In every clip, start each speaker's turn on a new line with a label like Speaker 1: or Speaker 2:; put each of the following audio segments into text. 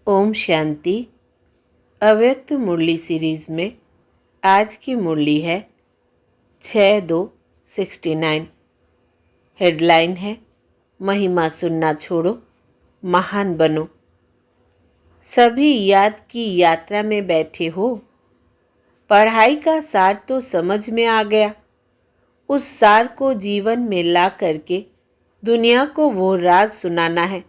Speaker 1: ओम शांति। अव्यक्त मुरली सीरीज में आज की मुरली है 6/2/69। हेडलाइन है महिमा सुनना छोड़ो, महान बनो। सभी याद की यात्रा में बैठे हो। पढ़ाई का सार तो समझ में आ गया। उस सार को जीवन में ला करके दुनिया को वो राज सुनाना है।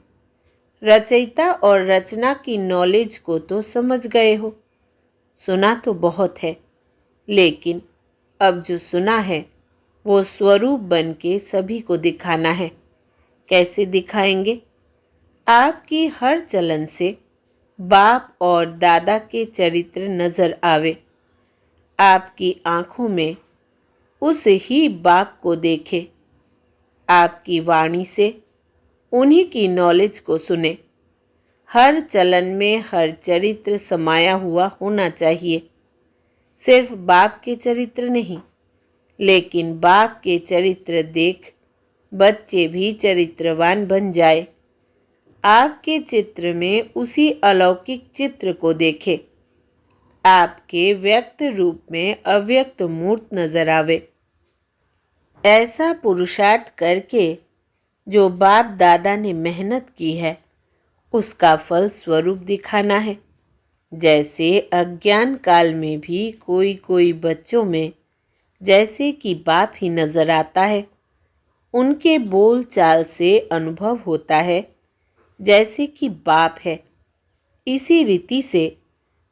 Speaker 1: रचयिता और रचना की नॉलेज को तो समझ गए हो। सुना तो बहुत है, लेकिन अब जो सुना है वो स्वरूप बन के सभी को दिखाना है। कैसे दिखाएंगे? आपकी हर चलन से बाप और दादा के चरित्र नजर आवे। आपकी आंखों में उस ही बाप को देखे। आपकी वाणी से उन्हीं की नॉलेज को सुने। हर चलन में हर चरित्र समाया हुआ होना चाहिए। सिर्फ बाप के चरित्र नहीं, लेकिन बाप के चरित्र देख बच्चे भी चरित्रवान बन जाए। आपके चित्र में उसी अलौकिक चित्र को देखे। आपके व्यक्त रूप में अव्यक्त मूर्त नजर आवे। ऐसा पुरुषार्थ करके जो बाप दादा ने मेहनत की है, उसका फल स्वरूप दिखाना है। जैसे अज्ञान काल में भी कोई कोई बच्चों में जैसे कि बाप ही नजर आता है। उनके बोल चाल से अनुभव होता है जैसे कि बाप है। इसी रीति से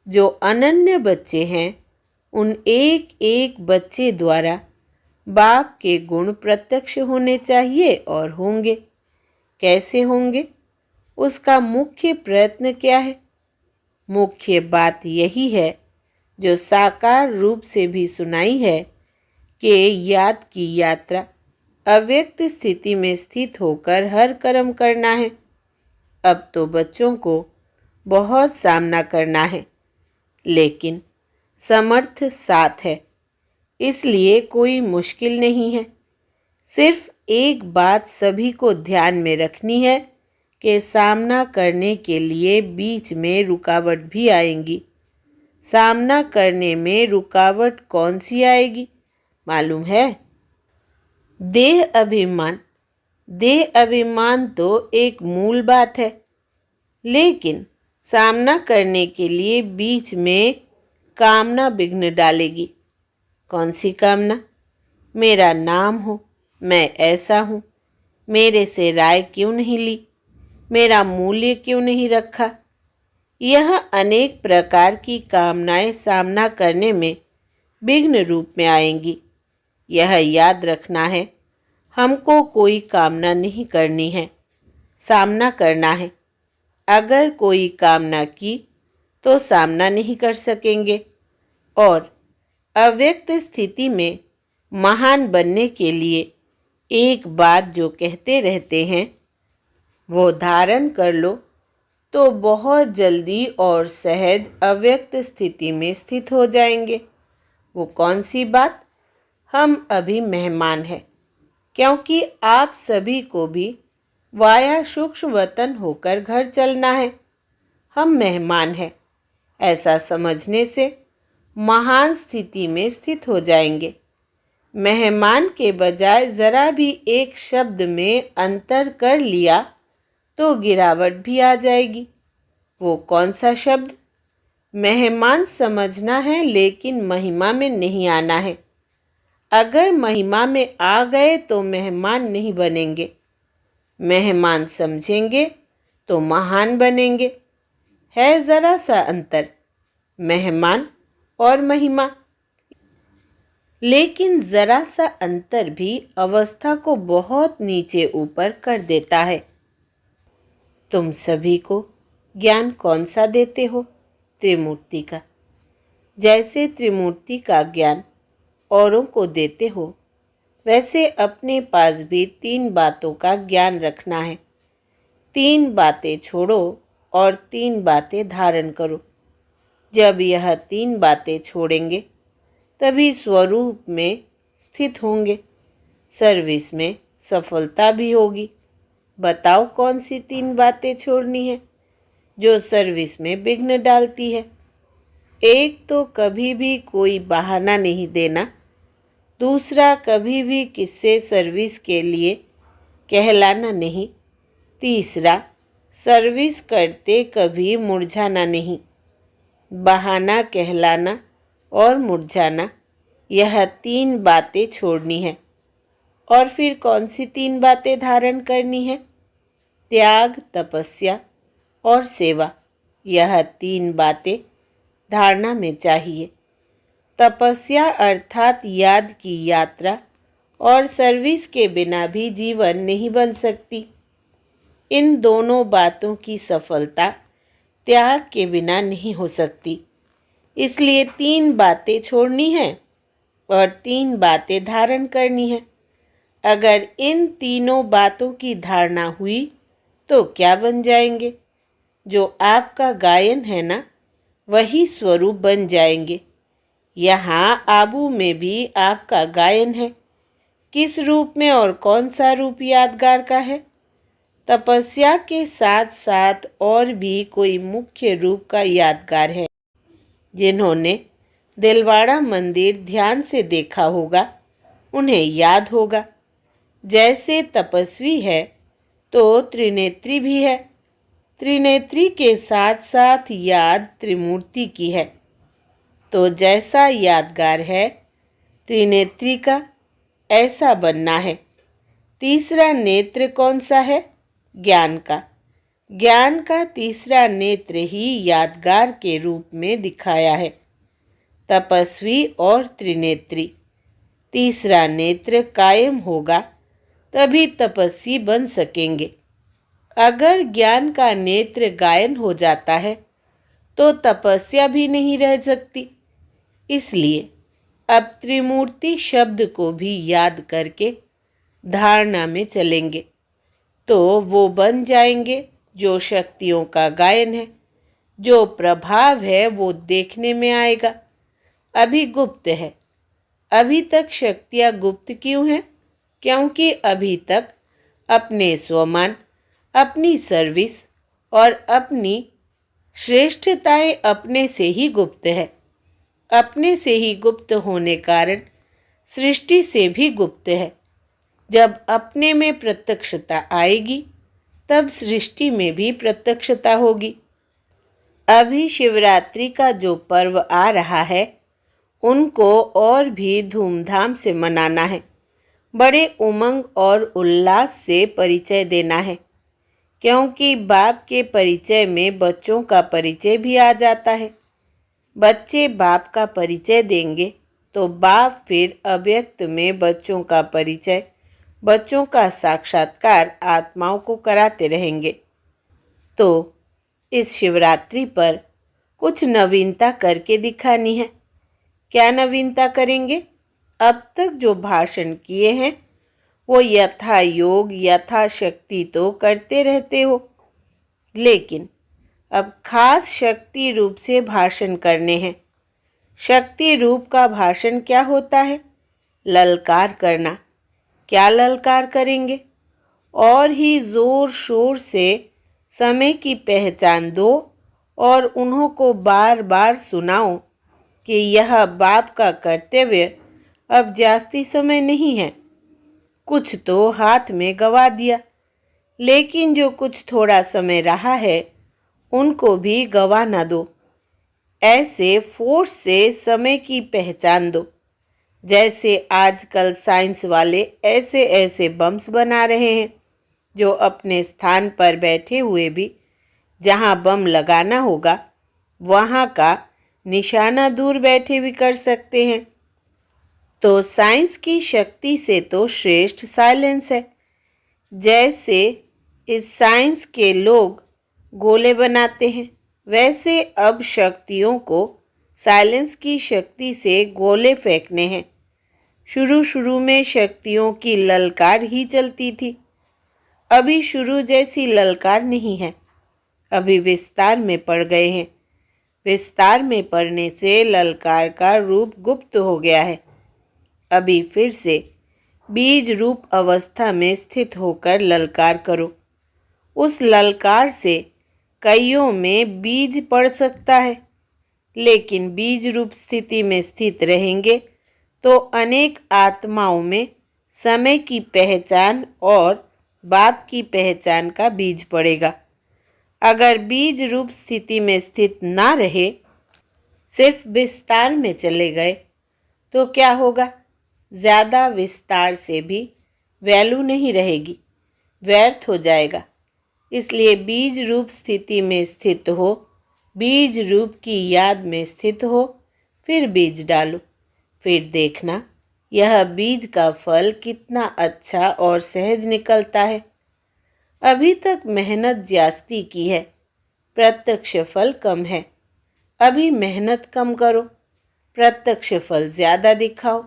Speaker 1: जो अनन्य बच्चे हैं, उन एक एक बच्चे द्वारा बाप के गुण प्रत्यक्ष होने चाहिए और होंगे। कैसे होंगे? उसका मुख्य प्रयत्न क्या है? मुख्य बात यही है जो साकार रूप से भी सुनाई है कि याद की यात्रा अव्यक्त स्थिति में स्थित होकर हर कर्म करना है। अब तो बच्चों को बहुत सामना करना है, लेकिन समर्थ साथ है, इसलिए कोई मुश्किल नहीं है। सिर्फ एक बात सभी को ध्यान में रखनी है कि सामना करने के लिए बीच में रुकावट भी आएंगी। सामना करने में रुकावट कौन सी आएगी मालूम है? देह अभिमान। देह अभिमान तो एक मूल बात है, लेकिन सामना करने के लिए बीच में कामना विघ्न डालेगी। कौन सी कामना? मेरा नाम हो, मैं ऐसा हूँ, मेरे से राय क्यों नहीं ली, मेरा मूल्य क्यों नहीं रखा। यह अनेक प्रकार की कामनाएं सामना करने में विघ्न रूप में आएंगी। यह याद रखना है, हमको कोई कामना नहीं करनी है, सामना करना है। अगर कोई कामना की तो सामना नहीं कर सकेंगे। और अव्यक्त स्थिति में महान बनने के लिए एक बात जो कहते रहते हैं, वो धारण कर लो तो बहुत जल्दी और सहज अव्यक्त स्थिति में स्थित हो जाएंगे। वो कौन सी बात? हम अभी मेहमान हैं, क्योंकि आप सभी को भी वाया सूक्ष्म वतन होकर घर चलना है। हम मेहमान हैं, ऐसा समझने से महान स्थिति में स्थित हो जाएंगे। मेहमान के बजाय जरा भी एक शब्द में अंतर कर लिया तो गिरावट भी आ जाएगी। वो कौन सा शब्द? मेहमान समझना है, लेकिन महिमा में नहीं आना है। अगर महिमा में आ गए तो मेहमान नहीं बनेंगे। मेहमान समझेंगे तो महान बनेंगे। है जरा सा अंतर, मेहमान और महिमा। लेकिन जरा सा अंतर भी अवस्था को बहुत नीचे ऊपर कर देता है। तुम सभी को ज्ञान कौन सा देते हो? त्रिमूर्ति का। जैसे त्रिमूर्ति का ज्ञान औरों को देते हो, वैसे अपने पास भी 3 बातों का ज्ञान रखना है। 3 बातें छोड़ो और 3 बातें धारण करो। जब यह 3 बातें छोड़ेंगे तभी स्वरूप में स्थित होंगे। सर्विस में सफलता भी होगी। बताओ कौन सी 3 बातें छोड़नी है? जो सर्विस में विघ्न डालती है। एक तो कभी भी कोई बहाना नहीं देना, दूसरा कभी भी किससे सर्विस के लिए कहलाना नहीं, तीसरा सर्विस करते कभी मुरझाना नहीं। बहाना, कहलाना और मुरझाना, यह 3 बातें छोड़नी है। और फिर कौन सी 3 बातें धारण करनी है? त्याग, तपस्या और सेवा। यह 3 बातें धारणा में चाहिए। तपस्या अर्थात याद की यात्रा और सर्विस के बिना भी जीवन नहीं बन सकती। इन दोनों बातों की सफलता त्याग के बिना नहीं हो सकती। इसलिए 3 बातें छोड़नी है और 3 बातें धारण करनी है। अगर इन तीनों बातों की धारणा हुई तो क्या बन जाएंगे? जो आपका गायन है ना, वही स्वरूप बन जाएंगे। यहाँ आबू में भी आपका गायन है। किस रूप में और कौन सा रूप यादगार का है? तपस्या के साथ साथ और भी कोई मुख्य रूप का यादगार है। जिन्होंने दिलवाड़ा मंदिर ध्यान से देखा होगा उन्हें याद होगा। जैसे तपस्वी है तो त्रिनेत्री भी है। त्रिनेत्री के साथ साथ याद त्रिमूर्ति की है। तो जैसा यादगार है त्रिनेत्री का, ऐसा बनना है। तीसरा नेत्र कौन सा है? ज्ञान का। ज्ञान का तीसरा नेत्र ही यादगार के रूप में दिखाया है। तपस्वी और त्रिनेत्री। तीसरा नेत्र कायम होगा तभी तपस्वी बन सकेंगे। अगर ज्ञान का नेत्र गायन हो जाता है तो तपस्या भी नहीं रह सकती। इसलिए अब त्रिमूर्ति शब्द को भी याद करके धारणा में चलेंगे तो वो बन जाएंगे जो शक्तियों का गायन है। जो प्रभाव है वो देखने में आएगा। अभी गुप्त है। अभी तक शक्तियाँ गुप्त क्यों हैं? क्योंकि अभी तक अपने स्वमान, अपनी सर्विस और अपनी श्रेष्ठताएं अपने से ही गुप्त है। अपने से ही गुप्त होने कारण सृष्टि से भी गुप्त है। जब अपने में प्रत्यक्षता आएगी तब सृष्टि में भी प्रत्यक्षता होगी। अभी शिवरात्रि का जो पर्व आ रहा है उनको और भी धूमधाम से मनाना है। बड़े उमंग और उल्लास से परिचय देना है, क्योंकि बाप के परिचय में बच्चों का परिचय भी आ जाता है। बच्चे बाप का परिचय देंगे तो बाप फिर अव्यक्त में बच्चों का परिचय, बच्चों का साक्षात्कार आत्माओं को कराते रहेंगे। तो इस शिवरात्रि पर कुछ नवीनता करके दिखानी है। क्या नवीनता करेंगे? अब तक जो भाषण किए हैं वो यथा योग यथा शक्ति तो करते रहते हो, लेकिन अब खास शक्ति रूप से भाषण करने हैं। शक्ति रूप का भाषण क्या होता है? ललकार करना। क्या ललकार करेंगे? और ही जोर शोर से समय की पहचान दो और उन्हों को बार बार सुनाओ कि यह बाप का कर्तव्य अब जास्ती समय नहीं है। कुछ तो हाथ में गवा दिया, लेकिन जो कुछ थोड़ा समय रहा है उनको भी गवा ना दो। ऐसे फोर्स से समय की पहचान दो। जैसे आजकल साइंस वाले ऐसे ऐसे बम्स बना रहे हैं जो अपने स्थान पर बैठे हुए भी जहाँ बम लगाना होगा वहाँ का निशाना दूर बैठे भी कर सकते हैं। तो साइंस की शक्ति से तो श्रेष्ठ साइलेंस है। जैसे इस साइंस के लोग गोले बनाते हैं, वैसे अब शक्तियों को साइलेंस की शक्ति से गोले फेंकने हैं। शुरू शुरू में शक्तियों की ललकार ही चलती थी। अभी शुरू जैसी ललकार नहीं है। अभी विस्तार में पड़ गए हैं। विस्तार में पड़ने से ललकार का रूप गुप्त हो गया है। अभी फिर से बीज रूप अवस्था में स्थित होकर ललकार करो। उस ललकार से कईयों में बीज पड़ सकता है, लेकिन बीज रूप स्थिति में स्थित रहेंगे तो अनेक आत्माओं में समय की पहचान और बाप की पहचान का बीज पड़ेगा। अगर बीज रूप स्थिति में स्थित ना रहे, सिर्फ विस्तार में चले गए, तो क्या होगा? ज़्यादा विस्तार से भी वैल्यू नहीं रहेगी, व्यर्थ हो जाएगा। इसलिए बीज रूप स्थिति में स्थित हो, बीज रूप की याद में स्थित हो, फिर बीज डालो। फिर देखना यह बीज का फल कितना अच्छा और सहज निकलता है। अभी तक मेहनत जास्ती की है, प्रत्यक्ष फल कम है। अभी मेहनत कम करो, प्रत्यक्ष फल ज़्यादा दिखाओ।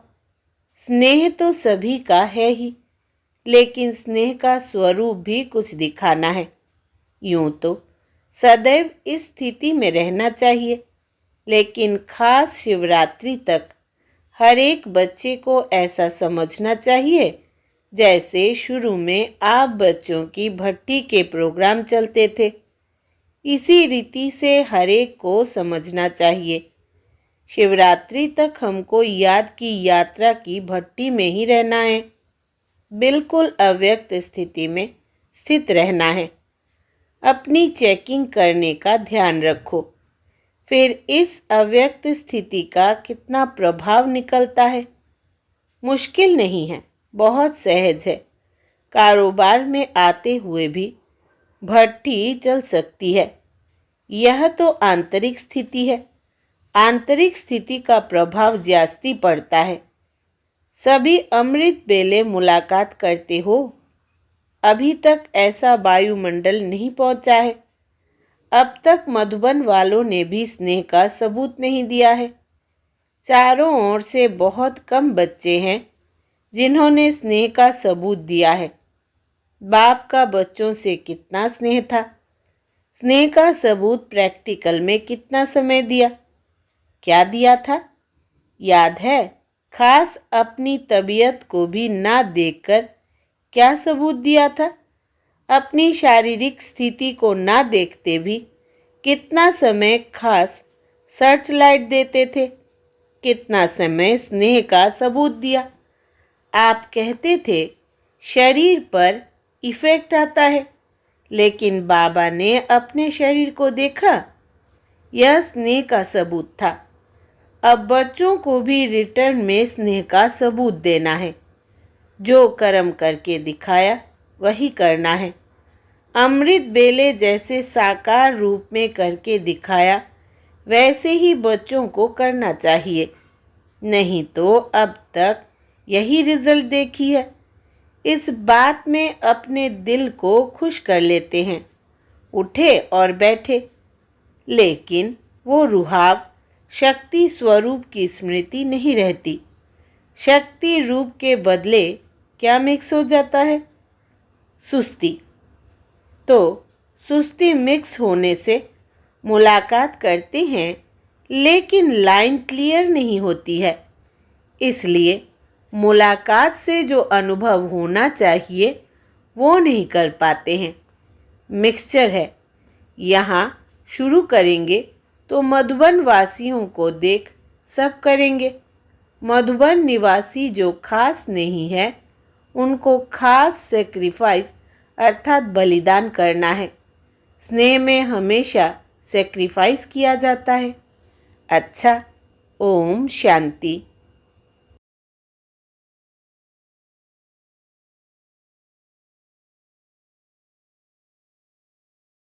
Speaker 1: स्नेह तो सभी का है ही, लेकिन स्नेह का स्वरूप भी कुछ दिखाना है। यूं तो सदैव इस स्थिति में रहना चाहिए, लेकिन खास शिवरात्रि तक हर एक बच्चे को ऐसा समझना चाहिए जैसे शुरू में आप बच्चों की भट्टी के प्रोग्राम चलते थे। इसी रीति से हर एक को समझना चाहिए। शिवरात्रि तक हमको याद की यात्रा की भट्टी में ही रहना है, बिल्कुल अव्यक्त स्थिति में स्थित रहना है। अपनी चेकिंग करने का ध्यान रखो। फिर इस अव्यक्त स्थिति का कितना प्रभाव निकलता है। मुश्किल नहीं है, बहुत सहज है। कारोबार में आते हुए भी भट्टी चल सकती है। यह तो आंतरिक स्थिति है। आंतरिक स्थिति का प्रभाव जास्ती पड़ता है। सभी अमृत बेले मुलाकात करते हो। अभी तक ऐसा वायुमंडल नहीं पहुंचा है। अब तक मधुबन वालों ने भी स्नेह का सबूत नहीं दिया है। चारों ओर से बहुत कम बच्चे हैं जिन्होंने स्नेह का सबूत दिया है। बाप का बच्चों से कितना स्नेह था। स्नेह का सबूत प्रैक्टिकल में कितना समय दिया? क्या दिया था? याद है? खास अपनी तबीयत को भी ना देखकर क्या सबूत दिया था? अपनी शारीरिक स्थिति को ना देखते भी कितना समय खास सर्च लाइट देते थे। कितना समय स्नेह का सबूत दिया। आप कहते थे शरीर पर इफेक्ट आता है, लेकिन बाबा ने अपने शरीर को देखा। यह स्नेह का सबूत था। अब बच्चों को भी रिटर्न में स्नेह का सबूत देना है। जो कर्म करके दिखाया वही करना है। अमृत बेले जैसे साकार रूप में करके दिखाया वैसे ही बच्चों को करना चाहिए। नहीं तो अब तक यही रिजल्ट देखी है। इस बात में अपने दिल को खुश कर लेते हैं, उठे और बैठे, लेकिन वो रुहाव शक्ति स्वरूप की स्मृति नहीं रहती। शक्ति रूप के बदले क्या मिक्स हो जाता है? सुस्ती। तो सुस्ती मिक्स होने से मुलाकात करते हैं, लेकिन लाइन क्लियर नहीं होती है। इसलिए मुलाकात से जो अनुभव होना चाहिए वो नहीं कर पाते हैं। मिक्सचर है। यहाँ शुरू करेंगे तो मधुबन वासियों को देख सब करेंगे। मधुबन निवासी जो खास नहीं है उनको खास सेक्रीफाइस अर्थात बलिदान करना है। स्नेह में हमेशा सेक्रीफाइस किया जाता है। अच्छा, ओम शांति।